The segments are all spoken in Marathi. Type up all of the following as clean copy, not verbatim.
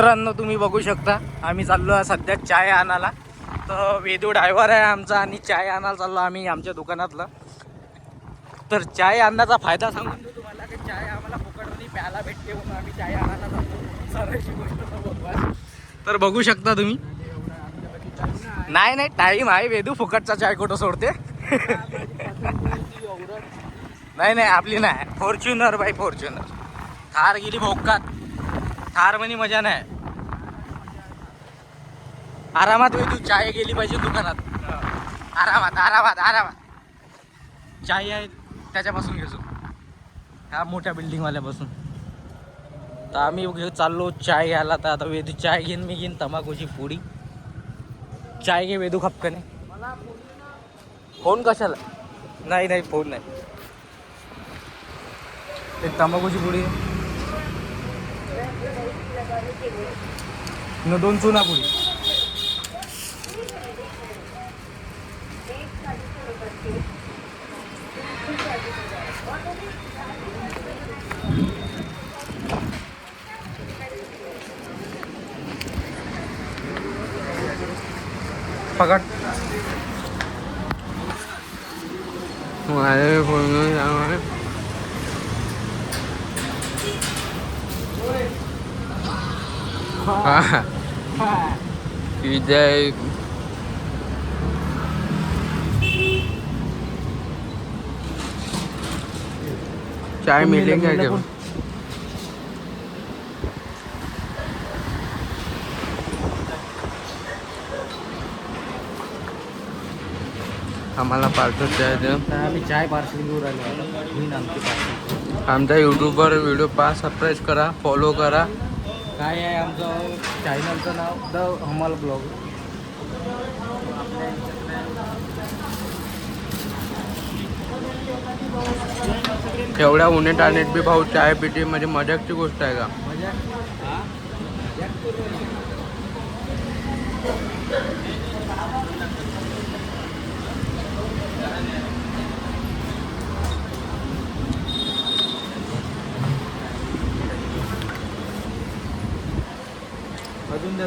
मित्रांनो तुम्ही बघू शकता आम्ही चाललो आहे सध्या चाय आणायला. तर वेदू ड्रायव्हर आहे आमचा आणि चाय आणायला चाललो आम्ही आमच्या दुकानातलं. तर चाय आणण्याचा फायदा सांगून देऊ तुम्हाला की चाय आम्हाला फुकटमध्ये प्यायला भेटते म्हणून आम्ही चाय आणायला जातो. साराची गोष्ट तर बघू शकता तुम्ही. नाही टाईम आहे. वेदू फुकटचा चाय कुठं सोडते. नाही आपली नाही. फॉर्च्युनर बाई फॉर्च्युनर. थार गेली भोकात. थार म्हणे मजा नाही. आरामात वेदू चाय गेली पाहिजे दुकानात. आरामात चाय आहे त्याच्यापासून घेतो ह्या मोठ्या बिल्डिंगवाल्यापासून. तर आम्ही चाललो चाय घ्यायला. तर आता वेदू चाय घेईन मी घेईन तंबाखूची पुडी. चाय घे वेदू खपकने. फोन कशाला. नाही फोन नाही. एक तंबाखूची पुडी न 2 चुना पुडी. पकड. माझे फोन विजय चाय मिलेंगे क्या? आम्हाला पार्सल चाय द्या. आम्ही चाय पार्सल घेऊन राहिलो. आमच्या यूट्यूबवर व्हिडिओ पहा, सबस्क्राईब करा, फॉलो करा. काय आहे आमचं चॅनलचं नाव द हमाल ब्लॉग. एवढ्या उन्हात आणत बी भाऊ चाय पिटी म्हणजे मजाकची गोष्ट आहे का? अजून द्या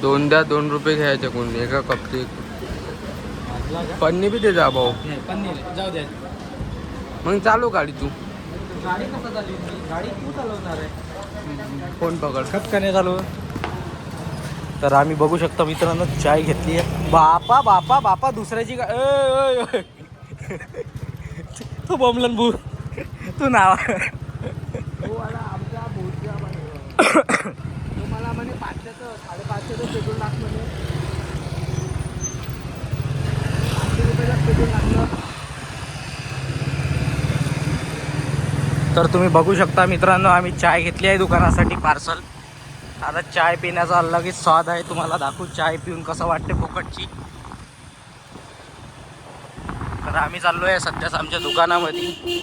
2 द्या. 2 रुपये घ्यायचे कोण एका कपचे. पन्नी बी दे जा भाऊ. पन्नी जाऊ द्या. मग चालू गाडी तू. गाडी कसं चालू. गाडी तू चालवणार आहे. फोन पकड. खपकने चालू. तर आम्ही बघू शकता मित्रांनो चाय घेतली आहे. बापा दुसऱ्याची तू बमलन भू तू नाव. तुम्हाला म्हणे 500चं 550चं पेट्रोल टाक म्हणे. 500 रुपयाचं पेट्रोल टाकलं. तर तुम्ही बघू शकता मित्रांनो आम्ही चाय घेतली आहे दुकानासाठी पार्सल. आता चाय पिण्याचा अलगच स्वाद आहे. तुम्हाला दाखवू चाय पिऊन कसं वाटते फुकटची. तर आम्ही चाललो आहे सध्याच आमच्या दुकानामध्ये.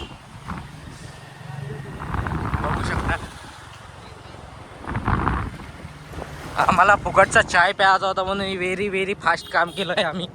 बघू शकता आम्हाला फुकटचा चाय प्यायचा होता म्हणून व्हेरी फास्ट काम केलं आहे आम्ही.